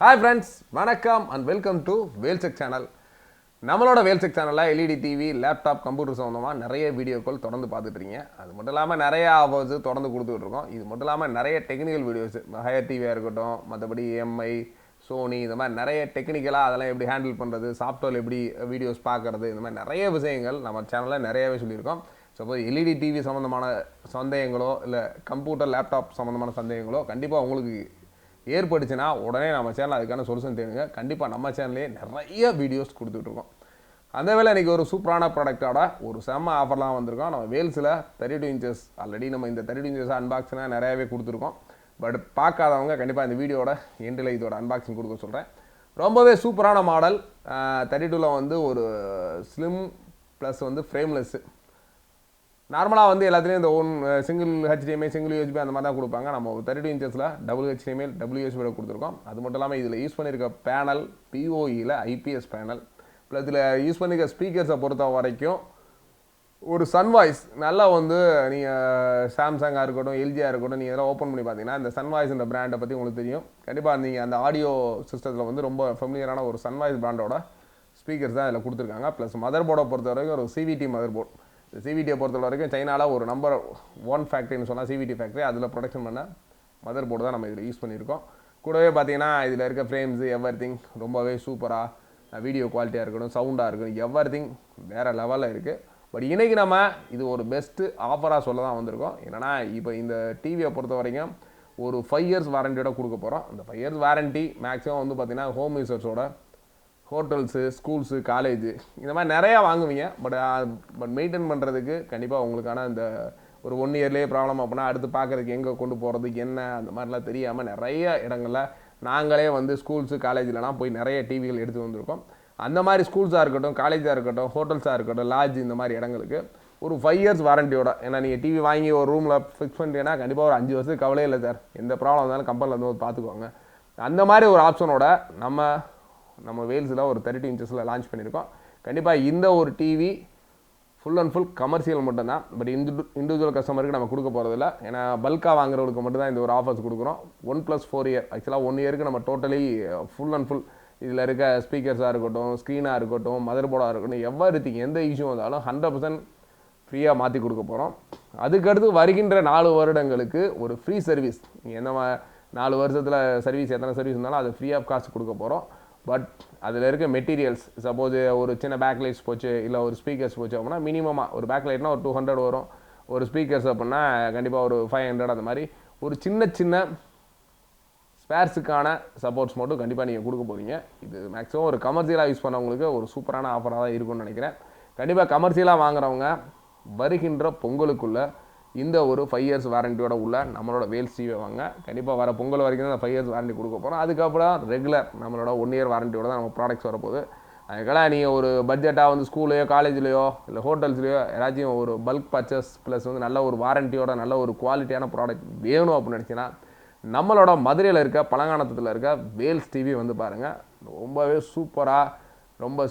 Hi friends, வணக்கம் and welcome to வேல்செக் channel. நம்மளோட வேல்செக் சேனலில் எல்இடி டிவி லேப்டாப் கம்ப்யூட்டர் சம்மந்தமாக நிறைய வீடியோக்கள் தொடர்ந்து பார்த்துட்ருக்கீங்க. அது மட்டும் இல்லாமல் நிறைய ஆஃபர்ஸ் தொடர்ந்து கொடுத்துட்ருக்கோம். இது மட்டும் இல்லாமல் நிறைய டெக்னிக்கல் வீடியோஸ், ஹையர் டிவியாக இருக்கட்டும், மற்றபடி எம்ஐ சோனி இந்த மாதிரி நிறைய டெக்னிக்கலாக அதெல்லாம் எப்படி ஹேண்டில் பண்ணுறது, சாஃப்ட்வேர் எப்படி வீடியோஸ் பார்க்குறது, இந்த மாதிரி நிறைய விஷயங்கள் நம்ம சேனலில் நிறையவே சொல்லியிருக்கோம். சப்போஸ் எல்இடி டிவி சம்மந்தமான சந்தேகங்களோ இல்லை கம்ப்யூட்டர் லேப்டாப் சம்மந்தமான சந்தேகங்களோ கண்டிப்பாக உங்களுக்கு ஏற்படுச்சுன்னா உடனே நம்ம சேனல் அதுக்கான சொல்யூஷன் தேடுங்க. கண்டிப்பாக நம்ம சேனல்லே நிறைய வீடியோஸ் கொடுத்துட்ருக்கோம். அந்த வேளை இன்றைக்கி ஒரு சூப்பரான ப்ராடக்டோட ஒரு செம்ம ஆஃபர்லாம் வந்திருக்கோம். நம்ம வேல்ஸில் 32 இன்ச்சஸ் ஆல்ரெடி நம்ம இந்த 32 இன்ச்சஸ் அன்பாக்சிங்காக நிறையாவே கொடுத்துருக்கோம். பட் பார்க்காதவங்க கண்டிப்பாக இந்த வீடியோட எண்டில் இதோட அன்பாக்சிங் கொடுக்க சொல்கிறேன். ரொம்பவே சூப்பரான மாடல். 32ல் வந்து ஒரு ஸ்லிம் ப்ளஸ் வந்து ஃப்ரேம்லெஸ்ஸு. நார்மலாக வந்து எல்லாத்துலேயும் இந்த சிங்கிள் HDMI சிங்கிள் USB அந்த மாதிரி தான் கொடுப்பாங்க. நம்ம 32 இன்ச்சஸில் டபுள் HDMI டபுள் USB கொடுத்துருக்கோம். அது மட்டும் இல்லாமல் இதில் யூஸ் பண்ணியிருக்க பேனல் POEயில் IPS பேனல். ப்ளஸ் இதில் யூஸ் பண்ணியிருக்க ஸ்பீக்கர்ஸை பொறுத்த வரைக்கும் ஒரு சன்வாய்ஸ் நல்லா வந்து நீங்கள் சாம்சங்காக இருக்கட்டும் எல்ஜியாக இருக்கட்டும் நீங்கள் இதெல்லாம் ஓப்பன் பண்ணி பார்த்தீங்கன்னா இந்த சன்வாய்ஸ்ன்ற பிராண்டை பற்றி உங்களுக்கு தெரியும். கண்டிப்பாக நீங்கள் அந்த ஆடியோ சிஸ்டத்தில் வந்து ரொம்ப ஃபெமிலியரான ஒரு சன்வாய்ஸ் பிராண்டோட ஸ்பீக்கர்ஸ் தான் இதில் கொடுத்துருக்காங்க. ப்ளஸ் மதர் போர்டை பொறுத்த வரைக்கும் ஒரு CVT மதர் போர்ட். இந்த CVTயை பொறுத்த வரைக்கும் சைனாவில் ஒரு நம்பர் 1 ஃபேக்ட்ரின்னு சொன்னால் CVT ஃபேக்ட்ரி, அதில் ப்ரொடக்ஷன் பண்ண மதர் போர்டு தான் நம்ம இதில் யூஸ் பண்ணியிருக்கோம். கூடவே பார்த்தீங்கன்னா இதில் இருக்க ஃப்ரேம்ஸு எவ்ரிதிங் ரொம்பவே சூப்பராக, வீடியோ குவாலிட்டியாக இருக்கட்டும், சவுண்டாக இருக்கட்டும், எவ்ரிதிங் வேறு லெவலில் இருக்குது. பட் இன்றைக்கி நம்ம இது ஒரு பெஸ்ட்டு ஆஃபராக சொல்ல தான் வந்திருக்கோம். என்னென்னா இப்போ இந்த டிவியை பொறுத்த வரைக்கும் ஒரு 5 இயர்ஸ் வாரண்டியோட கொடுக்க போகிறோம். அந்த 5 இயர்ஸ் வாரண்டி மேக்ஸிமம் வந்து பார்த்திங்கன்னா ஹோம் யூசர்ஸோட ஹோட்டல்ஸு, ஸ்கூல்ஸு, காலேஜு இந்த மாதிரி நிறையா வாங்குவீங்க. பட் மெயின்டைன் பண்ணுறதுக்கு கண்டிப்பாக உங்களுக்கான இந்த ஒரு 1 இயர்லேயே ப்ராப்ளம் அப்படின்னா அடுத்து பார்க்குறதுக்கு எங்கே கொண்டு போகிறதுக்கு என்ன அந்த மாதிரிலாம் தெரியாமல் நிறைய இடங்களில் நாங்களே வந்து ஸ்கூல்ஸு காலேஜிலலாம் போய் நிறைய டிவிகள் எடுத்து வந்திருக்கோம். அந்த மாதிரி ஸ்கூல்ஸாக இருக்கட்டும், காலேஜாக இருக்கட்டும், ஹோட்டல்ஸாக இருக்கட்டும், லாட்ஜ் இந்த மாதிரி இடங்களுக்கு ஒரு 5 இயர்ஸ் வாரண்டியோட. ஏன்னா நீங்கள் டிவி வாங்கி ஒரு ரூமில் ஃபிக்ஸ் பண்ணிட்டீங்கன்னா கண்டிப்பாக ஒரு 5 வருஷத்துக்கு கவலையே இல்லை சார், எந்த ப்ராப்ளம் இருந்தாலும் கம்பெனியில் வந்து பார்த்துக்குவாங்க. அந்த மாதிரி ஒரு ஆப்ஷனோட நம்ம வேல்ஸில் ஒரு 32 இன்ச்சஸில் லான்ச் பண்ணியிருக்கோம். கண்டிப்பாக இந்த ஒரு TV full and full commercial மட்டும்தான். பட் இண்டிவிஜுவல் கஸ்டமருக்கு நம்ம கொடுக்க போகிறதில்ல. ஏன்னா பல்காக வாங்குறவங்களுக்கு மட்டும்தான் இந்த ஒரு ஆஃபர்ஸ் கொடுக்குறோம். 1+4 இயர் ஆக்சுவலாக 1 இயருக்கு நம்ம டோட்டலி ஃபுல் அண்ட் ஃபுல் இதில் இருக்க ஸ்பீக்கர்ஸாக இருக்கட்டும், ஸ்க்ரீனாக இருக்கட்டும், மதர் போர்டாக இருக்கட்டும், எவ்ரிதிங் எந்த இஷ்யூ வந்தாலும் 100% ஃப்ரீயாக மாற்றி கொடுக்க போகிறோம். அதுக்கடுத்து வருகின்ற 4 வருடங்களுக்கு ஒரு ஃப்ரீ சர்வீஸ். நீங்கள் எந்த 4 வருஷத்தில் சர்வீஸ் எத்தனை சர்வீஸ் இருந்தாலும் அது ஃப்ரீ ஆஃப் காஸ்ட் கொடுக்க போகிறோம். பட் அதில் இருக்க மெட்டீரியல்ஸ், சப்போஸ் ஒரு சின்ன பேக்லைட்ஸ் போச்சு இல்லை ஒரு ஸ்பீக்கர்ஸ் போச்சு அப்படின்னா மினிமமாக ஒரு பேக்லைட்னா ஒரு 200 வரும். ஒரு ஸ்பீக்கர்ஸ் அப்படின்னா கண்டிப்பாக ஒரு 500 அந்த மாதிரி ஒரு சின்ன ஸ்பேர்ஸுக்கான சப்போர்ட்ஸ் மட்டும் கண்டிப்பாக நீங்கள் கொடுக்க போகிறீங்க. இது மேக்ஸிமம் ஒரு கமர்ஷியலாக யூஸ் பண்ணவங்களுக்கு ஒரு சூப்பரான ஆஃபராக தான் இருக்கும்னு நினைக்கிறேன். கண்டிப்பாக கமர்ஷியலாக வாங்குறவங்க வருகின்ற பொங்கலுக்குள்ளே இந்த ஒரு 5 இயர்ஸ் வாரண்டியோட உள்ள நம்மளோட வேல்ஸ் டிவியை வாங்க. கண்டிப்பாக வர பொங்கல் வரைக்கும் தான் 5 இயர்ஸ் வாரண்டி கொடுக்க போகிறோம். அதுக்கப்புறம் ரெகுலர் நம்மளோட 1 இயர் வாரண்டியோட தான் நம்ம ப்ராடக்ட்ஸ் வரப்போகுது. அதுக்கெல்லாம் நீங்கள் ஒரு பட்ஜெட்டாக வந்து ஸ்கூல்லையோ காலேஜ்லையோ இல்லை ஹோட்டல்ஸ்லையோ ஏதாச்சும் ஒரு பல்க் பர்ச்சேஸ் ப்ளஸ் வந்து நல்ல ஒரு வாரண்டியோட நல்ல ஒரு குவாலிட்டியான ப்ராடக்ட் வேணும் அப்படின்னு நினச்சிங்கன்னா நம்மளோட மதுரையில் இருக்க பழங்கானத்தில் இருக்க வேல்ஸ் டிவி வந்து பாருங்கள். ரொம்பவே சூப்பராக ரொம்ப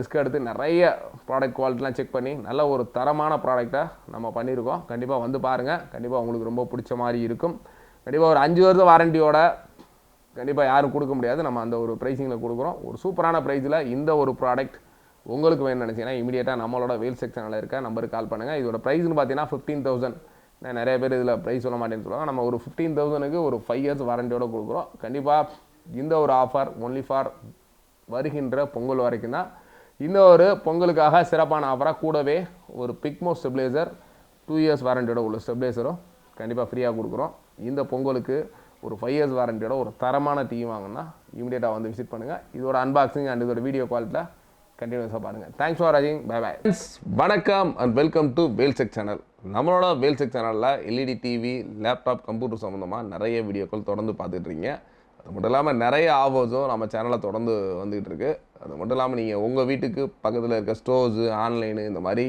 ரிஸ்க் எடுத்து நிறைய ப்ராடக்ட் குவாலிட்டிலாம் செக் பண்ணி நல்ல ஒரு தரமான ப்ராடக்டை நம்ம பண்ணியிருக்கோம். கண்டிப்பாக வந்து பாருங்கள். கண்டிப்பாக உங்களுக்கு ரொம்ப பிடிச்ச மாதிரி இருக்கும். கண்டிப்பாக ஒரு 5 வருஷம் வாரண்டியோட கண்டிப்பாக யாரும் கொடுக்க முடியாது. நம்ம அந்த ஒரு ப்ரைஸிங்கில் கொடுக்குறோம். ஒரு சூப்பரான ப்ரைஸில் இந்த ஒரு ப்ராடக்ட் உங்களுக்கு வேணும்னு நினச்சிங்கன்னா இமீடியட்டாக நம்மளோட வேல்ஸ் செக்ஷனில் இருக்க நம்பருக்கு கால் பண்ணுங்கள். இதோட ப்ரைஸ்னு பார்த்தீங்கன்னா 15,000. நிறைய பேர் இதில் ப்ரைஸ் சொல்ல மாட்டேன்னு சொல்லுவாங்க. நம்ம ஒரு 15,000க்கு ஒரு 5 இயர்ஸ் வாரண்டியோட கொடுக்குறோம். கண்டிப்பாக இந்த ஒரு ஆஃபர் ஒன்லி ஃபார் வருகின்ற பொங்கல் வரைக்கும் தான். இந்த ஒரு பொங்கலுக்காக சிறப்பான ஆஃபராக கூடவே ஒரு பிக்மோ ஸ்டெபிளைசர் 2 இயர்ஸ் வாரண்டியோட உள்ள ஸ்டெபிளைசரும் கண்டிப்பாக ஃப்ரீயாக கொடுக்குறோம். இந்த பொங்கலுக்கு ஒரு 5 இயர்ஸ் வாரண்டியோட ஒரு தரமான டிவி வாங்கினா இமீடியட்டாக வந்து விசிட் பண்ணுங்கள். இதோட அன்பாக்சிங் அண்ட் இதோட வீடியோ குவாலிட்டியில் கண்டினியூஸாக பாருங்கள். தேங்க்ஸ் ஃபார் வாட்சிங். Bye bye. வணக்கம் அண்ட் வெல்கம் டு வேல்செக் சேனல். நம்மளோட வேல்செக் சேனலில் எல்இடி டிவி லேப்டாப் கம்ப்யூட்டர் சம்மந்தமாக நிறைய வீடியோக்கள் தொடர்ந்து பார்த்துட்ருக்கீங்க. அது மட்டும் இல்லாமல் நிறைய ஆஃபர்ஸும் நம்ம சேனலில் தொடர்ந்து வந்துகிட்டு இருக்குது. அது மட்டும் இல்லாமல் நீங்கள் உங்கள் வீட்டுக்கு பக்கத்தில் இருக்க ஸ்டோர்ஸு ஆன்லைனு இந்த மாதிரி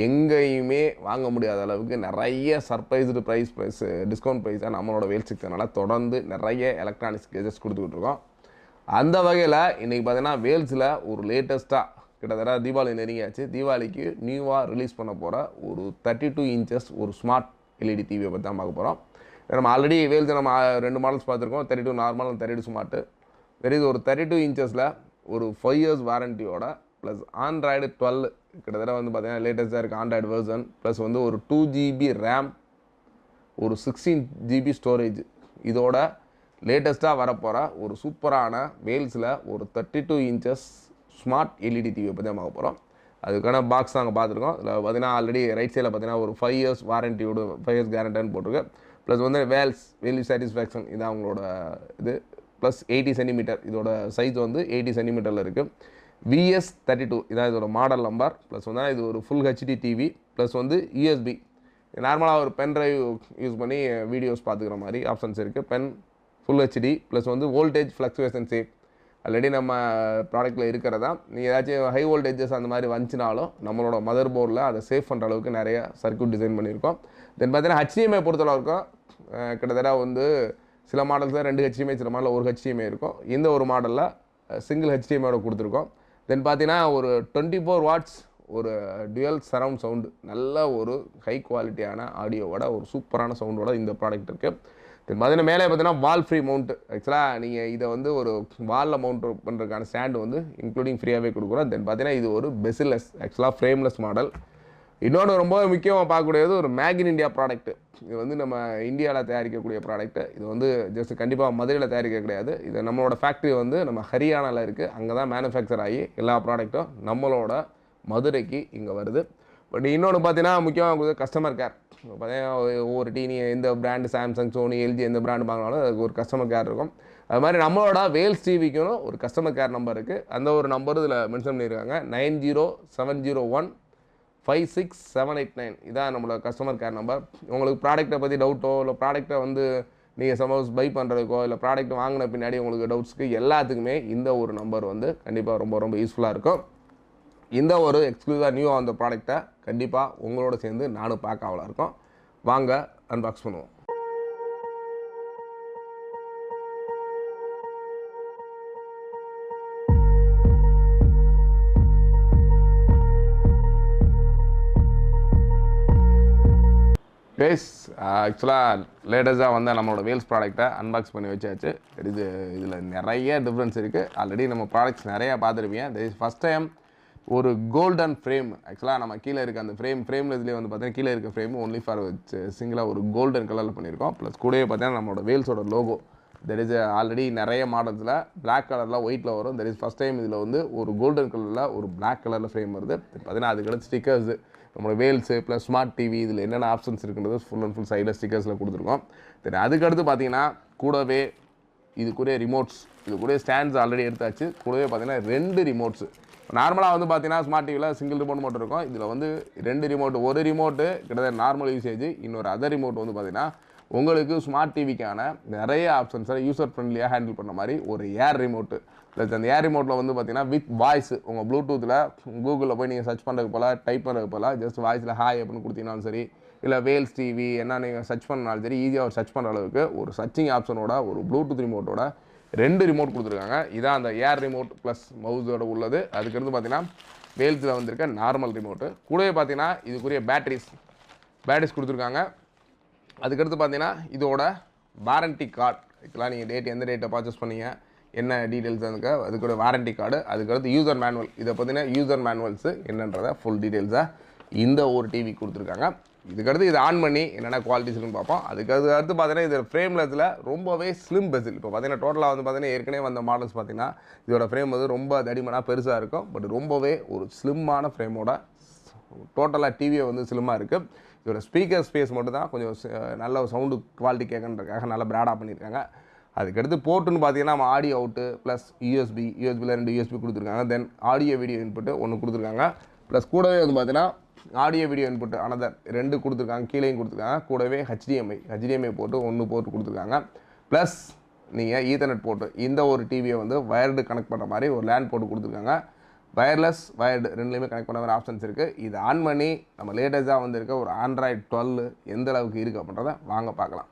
எங்கேயுமே வாங்க முடியாத அளவுக்கு நிறைய சர்ப்ரைஸ்டு ப்ரைஸ் டிஸ்கவுண்ட் ப்ரைஸாக நம்மளோட வேல்செக் சேனலில் தொடர்ந்து நிறைய எலக்ட்ரானிக்ஸ் கேஜெட்ஸ் கொடுத்துக்கிட்ருக்கோம். அந்த வகையில் இன்றைக்கி பார்த்தீங்கன்னா வேல்ஸில் ஒரு லேட்டஸ்ட்டாக கிட்டத்தட்ட தீபாவளி நெருங்கியாச்சு. தீபாவளிக்கு நியூவாக ரிலீஸ் பண்ண போகிற ஒரு 32 இன்ச்சஸ் ஒரு ஸ்மார்ட் எல்இடி டிவியை பற்றி தான் பார்க்க போகிறோம். நம்ம ஆல்ரெடி வேல்ஸ் நம்ம 2 மாடல்ஸ் பார்த்துருக்கோம். 32 நார்மல், 32 ஸ்மார்ட்டு. தெர் இஸ் ஒரு 32 இன்ச்சஸில் ஒரு 5 இயர்ஸ் வாரண்டியோட ப்ளஸ் ஆண்ட்ராய்டு 12 கிட்டத்தட்ட வந்து பார்த்தீங்கன்னா லேட்டஸ்ட்டாக இருக்குது ஆண்ட்ராய்டு வெர்சன் ப்ளஸ் வந்து ஒரு 2 GB ரேம் ஒரு 16 GB ஸ்டோரேஜ் இதோட லேட்டஸ்ட்டாக வரப்போகிற ஒரு சூப்பரான வேல்ஸில் ஒரு 32 இன்ச்சஸ் ஸ்மார்ட் எல்இடி டிவியை பற்றி நம்ம போகிறோம். அதுக்கான பாக்ஸ் நாங்கள் பார்த்துருக்கோம். அதில் பார்த்தீங்கன்னா ஆல்ரெடி ரைட் சைடில் பார்த்தீங்கன்னா ஒரு 5 இயர்ஸ் வாரண்டியோட 5 இயர்ஸ் கேரண்டின்னு போட்டிருக்கு. ப்ளஸ் வந்து வேல்யூ சாட்டிஸ்ஃபேக்ஷன் இதான் அவங்களோட இது ப்ளஸ் 80 சென்டிமீட்டர் இதோட சைஸ் வந்து 80 சென்டிமீட்டரில் இருக்குது. VS32 இதான் இதோட மாடல் நம்பர். ப்ளஸ் வந்து இது ஒரு ஃபுல் ஹெச்டி டிவி ப்ளஸ் வந்து USB நார்மலாக ஒரு பென் ட்ரைவ் யூஸ் பண்ணி வீடியோஸ் பார்த்துக்கிற மாதிரி ஆப்ஷன்ஸ் இருக்குது. பென் ஃபுல் ஹெச்டி ப்ளஸ் வந்து வோல்டேஜ் ஃப்ளக்சுவேஷன் சேஃப் ஆல்ரெடி நம்ம ப்ராடக்ட்டில் இருக்கிறதா. நீங்கள் ஏதாச்சும் ஹை வோல்டேஜஸ் அந்த மாதிரி வந்துச்சுனாலும் நம்மளோட மதர் போர்டில் அதை சேஃப் பண்ணுற அளவுக்கு நிறைய சர்க்யூட் டிசைன் பண்ணியிருக்கோம். தென் பார்த்தீங்கன்னா HDMI பொறுத்தளவு இருக்கும். கிட்டத்தட்ட வந்து சில மாடல்ஸில் 2 HDMI சில மாடலில் 1 HDMI இருக்கும். இந்த ஒரு மாடலில் சிங்கிள் HDMIயோட கொடுத்துருக்கோம். தென் பார்த்தீங்கன்னா ஒரு 24 வாட்ஸ் ஒரு டுவல் சரவுண்ட் சவுண்டு நல்ல ஒரு ஹை குவாலிட்டியான ஆடியோவோட ஒரு சூப்பரான சவுண்டோட இந்த ப்ராடக்ட் இருக்குது. தென் பார்த்தீங்கன்னா மேலே பார்த்தீங்கன்னா வால் ஃப்ரீ மவுண்ட். ஆக்சுவலாக நீங்கள் இதை வந்து ஒரு வாலில் மவுண்ட் பண்ணுறதுக்கான ஸ்டாண்டு வந்து இன்க்ளூடிங் ஃப்ரீயாகவே கொடுக்குறோம். தென் பார்த்தீங்கன்னா இது ஒரு பெசில்லெஸ் ஆக்சுவலாக ஃப்ரேம்லெஸ் மாடல். இன்னொன்று ரொம்ப முக்கியமாக பார்க்கக்கூடியது ஒரு மேக் இன் இந்தியா ப்ராடக்ட்டு. இது வந்து நம்ம இந்தியாவில் தயாரிக்கக்கூடிய ப்ராடக்ட்டு. இது வந்து ஜஸ்ட் கண்டிப்பாக மதுரையில் தயாரிக்க கிடையாது. இது நம்மளோட ஃபேக்ட்ரி வந்து நம்ம ஹரியானாவில் இருக்குது. அங்கே தான் மேனுஃபேக்சர் ஆகி எல்லா ப்ராடக்ட்டும் நம்மளோட மதுரைக்கு இங்கே வருது. பட் இன்னொன்று பார்த்தீங்கன்னா முக்கியமாக கஸ்டமர் கேர். பார்த்தீங்கன்னா ஒவ்வொரு டிவி எந்த பிராண்டு சாம்சங் சோனி எல்ஜி எந்த பிராண்டு வாங்கினாலும் அதுக்கு ஒரு கஸ்டமர் கேர் இருக்கும். அது மாதிரி நம்மளோட வேல்ஸ் டிவிக்கும் ஒரு கஸ்டமர் கேர் நம்பர் இருக்குது. அந்த ஒரு நம்பர் இதில் மென்ஷன் பண்ணியிருக்காங்க 9070156789. இதான் நம்மளோட கஸ்டமர் கேர் நம்பர். உங்களுக்கு ப்ராடக்ட்டை பற்றி டவுட்டோ இல்லை ப்ராடக்ட்டை வந்து நீங்கள் சப்போஸ் பை பண்ணுறதுக்கோ இல்லை ப்ராடக்ட் வாங்கின பின்னாடி உங்களுக்கு டவுட்ஸ்க்கு எல்லாத்துக்குமே இந்த ஒரு நம்பர் வந்து கண்டிப்பாக ரொம்ப ரொம்ப யூஸ்ஃபுல்லாக இருக்கும். இந்த ஒரு எக்ஸ்க்ளூசிவாக நியூ அந்த ப்ராடக்ட்டை கண்டிப்பாக உங்களோட சேர்ந்து நானும் பார்க்க ஆவலாக இருக்கும். வாங்க அன்பாக்ஸ் பண்ணுவோம். கைஸ் ஆக்சுவலாக லேட்டஸ்ட்டாக வந்து நம்மளோட வேல்ஸ் ப்ராடக்ட்டை அன்பாக்ஸ் பண்ணி வச்சாச்சு. இதில் நிறைய டிஃப்ரென்ஸ் இருக்குது. ஆல்ரெடி நம்ம ப்ராடக்ட்ஸ் நிறையா பார்த்துருப்பீங்க. திஸ் ஃபஸ்ட் டைம் ஒரு கோல்டன் ஃப்ரேம். ஆக்சுவலாக நம்ம கீழே இருக்க அந்த ஃப்ரேமில் இதுலேயே வந்து பார்த்தீங்கன்னா கீழே இருக்க ஃப்ரேம் ஒன்லி ஃபார் சிங்கிளாக ஒரு கோல்டன் கலரில் பண்ணியிருக்கோம். ப்ளஸ் கூடவே பார்த்தீங்கன்னா நம்மளோட வேல்ஸோட லோகோ. தெர் இஸ் ஆல்ரெடி நிறைய மாடல்ஸில் பிளாக் கலரில் ஒயிட்டில் வரும். தெர் இஸ் ஃபஸ்ட் டைம் இதில் வந்து ஒரு கோல்டன் கலரில் ஒரு பிளாக் கலரில் ஃப்ரேம் வருது. பார்த்தீங்கன்னா அதுக்கடுத்து ஸ்டிக்கர்ஸு நம்மளோட வேல்ஸு ப்ளஸ் ஸ்மார்ட் டிவி இதில் என்னென்ன ஆப்ஷன்ஸ் இருக்குன்றது ஃபுல் அண்ட் ஃபுல் சைடில் ஸ்டிக்கர்ஸில் கொடுத்துருக்கோம். தென் அதுக்கடுத்து பார்த்தீங்கன்னா கூடவே இதுக்குரிய ரிமோட்ஸ் இதுக்குரிய ஸ்டாண்ட்ஸ் ஆல்ரெடி எடுத்தாச்சு. கூடவே பார்த்தீங்கன்னா 2 ரிமோட்ஸு. நார்மலாக வந்து பார்த்தீங்கன்னா ஸ்மார்ட் டிவியில் சிங்கிள் ரிமோட் மட்டும் இருக்கும். இதில் வந்து 2 ரிமோட்டு. ஒரு ரிமோட்டு கிட்டத்தட்ட நார்மல் யூசேஜ், இன்னொரு அதர் ரிமோட் வந்து பார்த்தீங்கன்னா உங்களுக்கு ஸ்மார்ட் டிவிக்கான நிறைய ஆப்ஷன்ஸை யூசர் ஃப்ரெண்ட்லியாக ஹேண்டில் பண்ண மாதிரி ஒரு ஏர் ரிமோட்டு. ப்ளஸ் அந்த ஏர் ரிமோட்டில் வந்து பார்த்தீங்கன்னா வித் வாய்ஸ் உங்கள் ப்ளூடூத்தில் கூகுளில் போய் நீங்கள் சர்ச் பண்ணுறதுக்கு போல் டைப் பண்ணுறதுக்கு போல் ஜஸ்ட் வாய்ஸில் ஹாய் அப்படின்னு கொடுத்தீங்கனாலும் சரி, இல்லை வேல்ஸ் டிவி என்ன நீங்கள் சர்ச் பண்ணாலும் சரி ஈஸியாக ஒரு சர்ச் பண்ணுற அளவுக்கு ஒரு சர்ச்சிங் ஆப்ஷனோட ஒரு ப்ளூடூத் ரிமோட்டோட 2 ரிமோட் கொடுத்துருக்காங்க. இதான் அந்த ஏர் ரிமோட் ப்ளஸ் மவுஸோட உள்ளது. அதுக்கடுத்து பார்த்தீங்கன்னா வேல்ஸில் வந்திருக்க நார்மல் ரிமோட்டு. கூடவே பார்த்தீங்கன்னா இதுக்குரிய பேட்டரிஸ் கொடுத்துருக்காங்க. அதுக்கடுத்து பார்த்தீங்கன்னா இதோட வாரண்டி கார்டு. இதெல்லாம் நீங்கள் எந்த டேட்டை பர்ச்சேஸ் பண்ணீங்க என்ன டீட்டெயில்ஸ் இருக்குது அதுக்கூட வாரண்டி கார்டு. அதுக்கடுத்து யூசர் மேனுவல். இதை பார்த்தீங்கன்னா யூசர் மேனுவல்ஸு என்னன்றதை ஃபுல் டீட்டெயில்ஸாக இந்த ஒரு டிவி கொடுத்துருக்காங்க. இதுக்கடுத்து இதை ஆன் பண்ணி என்னென்ன குவாலிட்டிஸ் இருக்குன்னு பார்ப்போம். அதுக்கடுத்து பார்த்தீங்கன்னா இது ஃப்ரேம்லத்தில் ரொம்பவே ஸ்லிம் பெசில். இப்போ பார்த்தீங்கன்னா டோட்டலாக வந்து பார்த்தீங்கன்னா ஏற்கனவே வந்த மாடல்ஸ் பார்த்தீங்கன்னா இதோட ஃப்ரேம் வந்து ரொம்ப தடிமனாக பெருசாக இருக்கும். பட் ரொம்பவே ஒரு ஸ்லிம்மான ஃப்ரேமோட டோட்டலாக டிவியை வந்து ஸ்லிம்மாக இருக்குது. இதோட ஸ்பீக்கர் ஸ்பேஸ் மட்டும் தான் கொஞ்சம் நல்ல சவுண்டு குவாலிட்டி கேட்கன்றதுக்காக நல்லா பிராடாக பண்ணியிருக்காங்க. அதுக்கடுத்து போர்ட்டுன்னு பார்த்தீங்கன்னா நம்ம ஆடியோ அவுட்டு ப்ளஸ் யூஎஸ்பியில் 2 யூஎஸ்பி கொடுத்துருக்காங்க. தென் ஆடியோ வீடியோ இன்புட்டு 1 கொடுத்துருக்காங்க. ப்ளஸ் கூடவே வந்து பார்த்தீங்கன்னா ஆடியோ வீடியோ இன்புட் அனதர் 2 கொடுத்துருக்காங்க. கீழேயும் கொடுத்துருக்காங்க. கூடவே HDMI போட்டு 1 போர்ட்டு கொடுத்துருக்காங்க. ப்ளஸ் நீங்கள் ஈத்தர்நெட் போர்ட்டு இந்த ஒரு டிவியை வந்து வயர்டு கனெக்ட் பண்ணுற மாதிரி ஒரு லேண்ட் போட்டு கொடுத்துருக்காங்க. வயர்லெஸ் வயர்டு 2லேயுமே கனெக்ட் பண்ண மாதிரி ஆப்ஷன்ஸ் இருக்குது. இது ஆன் பண்ணி நம்ம லேட்டஸ்ட்டாக வந்திருக்க ஒரு ஆண்ட்ராய்டு 12 எந்த அளவுக்கு இருக்குது அப்படின்றத வாங்க பார்க்கலாம்.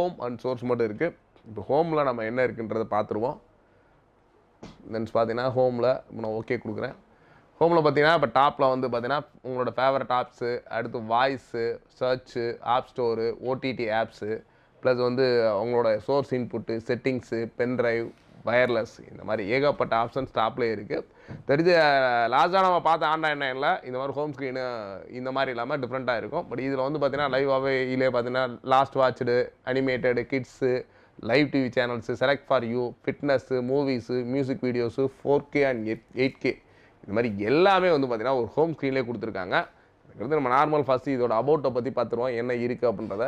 ஹோம் அண்ட் சோர்ஸ் மட்டும் இருக்குது. இப்போ ஹோமில் நம்ம என்ன இருக்குன்றதை பார்த்துருவோம். தென்ஸ் பார்த்தீங்கன்னா ஹோமில் நான் ஓகே கொடுக்குறேன். ஹோமில் பார்த்தீங்கன்னா இப்போ டாப்பில் வந்து பார்த்தீங்கன்னா உங்களோட ஃபேவரட் ஆப்ஸு, அடுத்து voice, search, app store, OTT apps, plus வந்து உங்களோட source input, settings, pendrive, wireless, இந்த மாதிரி ஏகப்பட்ட ஆப்ஷன்ஸ் டாப்லேயே இருக்குது. தெரிஞ்ச லாஸ்ட்டாக நம்ம பார்த்த ஆண்ட்ராய்ட் 9ல் இந்த மாதிரி ஹோம் ஸ்க்ரீனு இந்த மாதிரி இல்லாமல் டிஃப்ரெண்ட்டாக இருக்கும். பட் இதில் வந்து பார்த்தீங்கன்னா லைவாகவே இதிலே பார்த்தீங்கன்னா last watched, animated, kids, live TV channels, select for you, fitness, movies, music videos, 4K and 8K இந்த மாதிரி எல்லாமே வந்து பார்த்தீங்கன்னா ஒரு ஹோம் ஸ்க்ரீன்லேயே கொடுத்துருக்காங்க. அதுக்கடுத்து நம்ம நார்மல் ஃபஸ்ட்டு இதோட அபவுட்டை பற்றி பார்த்துருவோம் என்ன இருக்குது அப்படின்றத.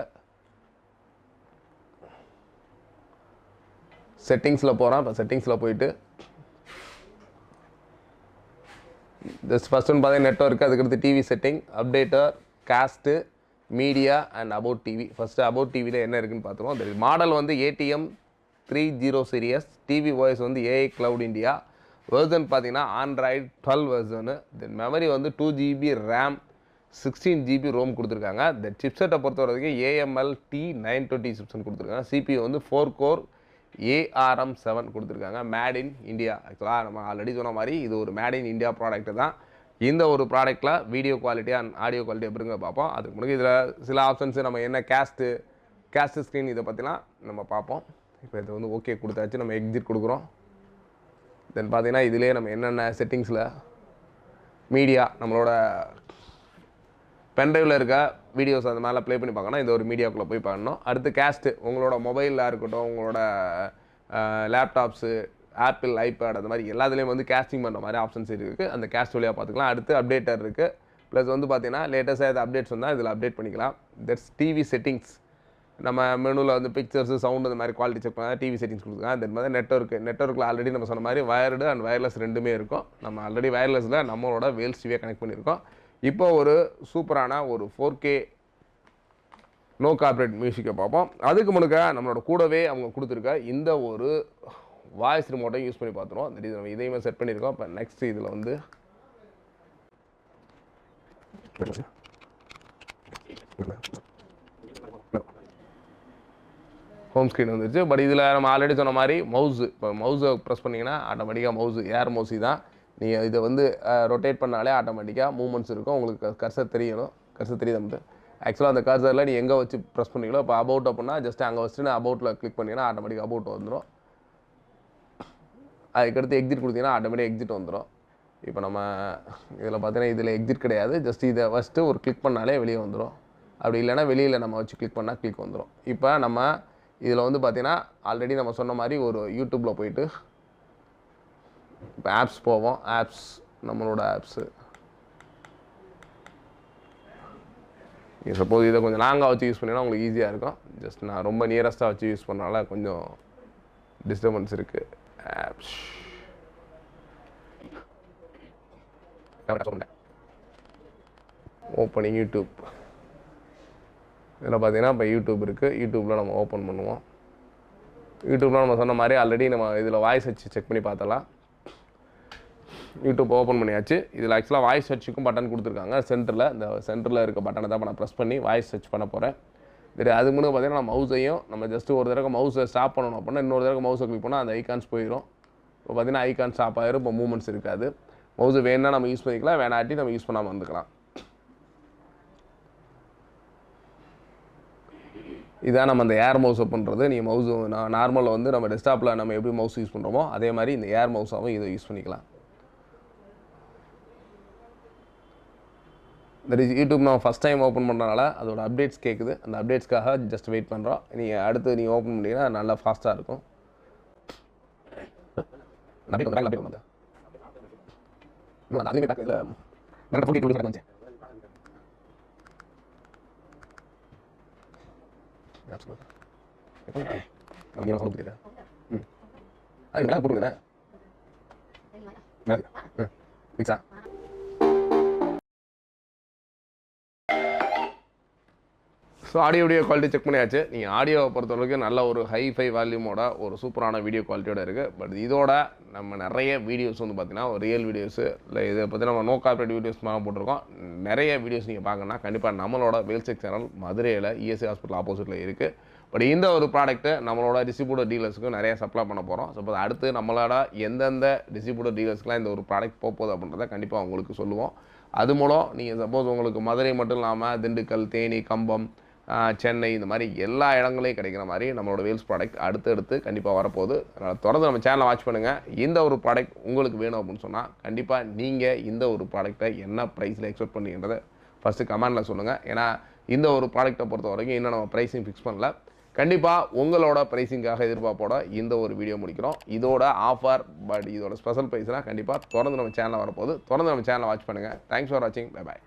செட்டிங்ஸில் போகிறோம். இப்போ செட்டிங்ஸில் போயிட்டு ஜஸ்ட் ஃபஸ்ட் ஒன்று பார்த்தீங்கன்னா நெட்வொர்க், அதுக்கடுத்து TV setting, updater, cost, media and about TV. First about டிவியில் என்ன இருக்குதுன்னு பார்த்துருவோம். அந்த மாடல் வந்து ATM 30 சீரியஸ், டிவி வாய்ஸ் வந்து AI க்ளவுட் இந்தியா, வெர்சன் பார்த்தீங்கன்னா ஆண்ட்ராய்டு 12 வெர்சனு, தென் மெமரி வந்து 2GB ரேம், 16GB ரோம் கொடுத்துருக்காங்க. தென் சிப்செட்டை பொறுத்த வரைக்கும் AML T920 சிப்செட் கொடுத்துருக்காங்க. CPU வந்து 4 கோர் ARM7 கொடுத்துருக்காங்க. Made in India. ஆக்சுவலாக நம்ம ஆல்ரெடி சொன்ன மாதிரி இது ஒரு மேட் இன் இந்தியா ப்ராடக்ட்டு தான். இந்த ஒரு ப்ராடக்ட்டில் video quality and audio quality எப்படிங்க பார்ப்போம். அதுக்கு முன்னாடி இதில் சில ஆப்ஷன்ஸு நம்ம என்ன கேஸ்ட்டு ஸ்க்ரீன் இதை பற்றிலாம் நம்ம பார்ப்போம். இப்போ இதை வந்து ஓகே கொடுத்தாச்சு. நம்ம எக்ஸிட் கொடுக்குறோம். தென் பார்த்தீங்கன்னா இதிலே நம்ம என்னென்ன செட்டிங்ஸில் மீடியா நம்மளோட பென்ட்ரைவில் இருக்க வீடியோஸ் அந்த மேலே ப்ளே பண்ணி பார்க்கணும். இந்த ஒரு மீடியாவுக்குள்ளே போய் பார்க்கணும். அடுத்து கேஸ்ட்டு உங்களோட மொபைலில் இருக்கட்டும், உங்களோட லேப்டாப்ஸு, ஆப்பிள், ஐபேட் அந்த மாதிரி எல்லாத்துலேயும் வந்து கேஸ்டிங் பண்ணுற மாதிரி ஆப்ஷன்ஸ் இருக்குது. அந்த கேஸ்ட் வழியாக பார்த்துக்கலாம். அடுத்து அப்டேட்டர் இருக்குது. ப்ளஸ் வந்து பார்த்தீங்கன்னா லேட்டஸ்ட்டாக எதாவது அப்டேட்ஸ் வந்தால் இதில் அப்டேட் பண்ணிக்கலாம். That's TV settings. நம்ம மெனுவில் வந்து பிக்சர்ஸு, சவுண்டு இந்த மாதிரி குவாலிட்டி செக் பண்ணால் டிவி செட்டிங்ஸ் கொடுத்துக்கலாம். தென் மாதிரி நெட்வொர்க்கில் ஆல்ரெடி நம்ம சொன்ன மாதிரி வயர்டு அண்ட் வயர்லெஸ் ரெண்டுமே இருக்கும். நம்ம ஆல்ரெடி வயர்லெஸில் நம்மளோட வேல்ஸ் டிவியை கனெக்ட் பண்ணியிருக்கோம். இப்போ ஒரு சூப்பரான ஒரு 4K நோ கார்பரேட் மியூசிக்கை பார்ப்போம். அதுக்கு முன்னுக்க நம்மளோட கூடவே அவங்க கொடுத்துருக்க இந்த ஒரு வாய்ஸ் ரிமோட்டை யூஸ் பண்ணி பார்த்துருவோம். இந்த நம்ம இதையுமே செட் பண்ணியிருக்கோம். இப்போ நெக்ஸ்ட் இதில் வந்து ஹோம் ஸ்க்ரீன் வந்துருச்சு. பட் இதில் நம்ம ஆல்ரெடி சொன்ன மாதிரி மவுஸு, இப்போ மவுஸை ப்ரெஸ் பண்ணிங்கன்னா ஆட்டோமேட்டிக்காக மவுஸு ஏர் மவுஸி தான். நீங்கள் இதை வந்து ரொட்டேட் பண்ணாலே ஆட்டோமேட்டிக்காக மூவ்மெண்ட்ஸ் இருக்கும். உங்களுக்கு கர்சர் தெரியணும். கர்சர் தெரியுது நமக்கு. ஆக்சுவலாக அந்த கர்சரில் நீ எங்கே வச்சு ப்ரெஸ் பண்ணிங்களோ, இப்போ அபவுட் அப்படின்னா ஜஸ்ட் அங்கே வச்சுட்டு நான் அபவுட்டில் கிளிக் பண்ணிங்கன்னா ஆட்டோமேட்டிக்காக அபவுட் வந்துடும். அதுக்கடுத்து எக்ஸிட் கொடுத்தீங்கன்னா ஆட்டோமேட்டிக் எக்ஸிட் வந்துடும். இப்போ நம்ம இதில் பார்த்தீங்கன்னா இதில் எக்ஸிட் கிடையாது. ஜஸ்ட் இதை ஃபஸ்ட்டு ஒரு கிளிக் பண்ணாலே வெளியே வந்துடும். அப்படி இல்லைனா வெளியில் நம்ம வச்சு கிளிக் பண்ணால் கிளிக் வந்துடும். இப்போ நம்ம இதில் வந்து பார்த்தீங்கன்னா ஆல்ரெடி நம்ம சொன்ன மாதிரி ஒரு யூடியூப்பில் போயிட்டு இப்போ ஆப்ஸ் போவோம். ஆப்ஸ், நம்மளோட ஆப்ஸு சப்போஸ் இதை கொஞ்சம் லாங்காக வச்சு யூஸ் பண்ணிங்கன்னா உங்களுக்கு ஈஸியாக இருக்கும். ஜஸ்ட் நான் ரொம்ப நியரஸ்ட்டாக வச்சு யூஸ் பண்ணனால கொஞ்சம் டிஸ்டர்பன்ஸ் இருக்குது. Apps opening YouTube. இதில் பார்த்தீங்கன்னா இப்போ யூடியூப் இருக்குது. யூடியூப்பில் நம்ம ஓப்பன் பண்ணுவோம். யூடியூப்பில் நம்ம சொன்ன மாதிரி ஆல்ரெடி நம்ம இதில் வாய்ஸ் வச்சு செக் பண்ணி பார்த்தலாம். யூடியூப் ஓப்பன் பண்ணியாச்சு. இதில் ஆக்சுவலாக வாய்ஸ் சர்ச்சுக்கும் பட்டன் கொடுத்துருக்காங்க. இந்த சென்டரில் இருக்க பட்டனை தான் நான் ப்ரெஸ் பண்ணி வாய்ஸ் சர்ச் பண்ண போகிறேன். சரி, அதுக்கு முன்னாடி பார்த்தீங்கன்னா நம்ம மவுஸையும் நம்ம ஜஸ்ட்டு ஒரு தடவை மவுஸை ஸ்டாப் பண்ணணும் அப்படின்னா இன்னொரு தடவை மவுஸை கிளிக் பண்ணால் அந்த ஐகான்ஸ் போயிடும். இப்போ பார்த்தீங்கன்னா ஐகான் ஸ்டாப் ஆகிரும். இப்போ மூவ்மெண்ட்ஸ் இருக்காது. மவுஸை வேணா நம்ம யூஸ் பண்ணிக்கலாம், வேணாட்டி நம்ம யூஸ் பண்ணாமல் வந்துக்கலாம். இதான் நம்ம அந்த ஏர் மவுஸை பண்ணுறது. நீங்கள் மவுஸு நார்மலில் வந்து நம்ம டெஸ்க்டாப்பில் நம்ம எப்படி மவுஸ் யூஸ் பண்ணுறோமோ அதே மாதிரி இந்த ஏர் மவுஸாகவும் இதை யூஸ் பண்ணிக்கலாம். இந்த யூடியூப் நம்ம ஃபஸ்ட் டைம் ஓப்பன் பண்ணுறதுனால அதோட அப்டேட்ஸ் கேட்குது. அந்த அப்டேட்ஸ்க்காக ஜஸ்ட் வெயிட் பண்ணுறோம். நீங்கள் அடுத்து நீங்கள் ஓப்பன் பண்ணிங்கன்னா நல்லா ஃபாஸ்ட்டாக இருக்கும். ஸோ ஆடியோ குவாலிட்டி செக் பண்ணியாச்சு. நீங்கள் ஆடியோவை பொறுத்தவரைக்கும் நல்ல ஒரு ஹைஃபை வால்யூமோட ஒரு சூப்பரான வீடியோ குவாலிட்டியோட இருக்குது. பட் இதோட நம்ம நிறைய வீடியோஸ் வந்து பார்த்தீங்கன்னா ஒரு ரியல் வீடியோஸு இல்லை இதை பற்றி நம்ம நோ கார்பரேட் வீடியோஸ் மேலே போட்டிருக்கோம். நிறைய வீடியோஸ் நீங்கள் பார்க்கணுன்னா கண்டிப்பாக நம்மளோட வேல்செக் சேனல் மதுரையில் ESI ஹாஸ்பிட்டல் ஆப்போசிட்டில் இருக்குது. பட் இந்த ஒரு ப்ராடக்ட்டு நம்மளோட டிஸ்ட்ரிபியூட்டர் டீலர்ஸுக்கும் நிறைய சப்ளை பண்ண போகிறோம். சப்போஸ் அடுத்து நம்மளோட எந்தெந்த டிஸ்ட்ரிபியூட்டர் டீலர்ஸ்க்குலாம் இந்த ஒரு ப்ராடக்ட் போகுது அப்படின்றத கண்டிப்பாக உங்களுக்கு சொல்லுவோம். அது மூலம் நீங்கள் சப்போஸ் உங்களுக்கு மதுரை மட்டும் இல்லாமல் திண்டுக்கல், தேனி, கம்பம், சென்னை இந்த மாதிரி எல்லா இடங்களையும் கிடைக்கிற மாதிரி நம்மளோட வேல்ஸ் ப்ராடக்ட் அடுத்தடுத்து கண்டிப்பாக வரப்போகுது. அதனால் தொடர்ந்து நம்ம சேனலை வாட்ச் பண்ணுங்கள். இந்த ஒரு ப்ராடக்ட் உங்களுக்கு வேணும் அப்படின்னு சொன்னால் கண்டிப்பாக நீங்கள் இந்த ஒரு ப்ராடக்ட்டை என்ன ப்ரைஸில் எக்ஸ்பெக்ட் பண்ணுறதை ஃபஸ்ட்டு கமெண்டில் சொல்லுங்கள். ஏன்னா இந்த ஒரு ப்ராடக்ட்டை பொறுத்த வரைக்கும் இன்னும் நம்ம ப்ரைஸிங் ஃபிக்ஸ் பண்ணல. கண்டிப்பாக உங்களோட ப்ரைஸிங்காக எதிர்பார்ப்போட இந்த ஒரு வீடியோ முடிக்கிறோம். இதோட ஆஃபர் பட் இதோட ஸ்பெஷல் ப்ரைஸ்லாம் கண்டிப்பாக தொடர்ந்து நம்ம சேனலில் வரப்போகுது. தொடர்ந்து நம்ம சேனலை வாட்ச் பண்ணுங்கள். தேங்க்ஸ் ஃபார் வாட்சிங். Bye bye.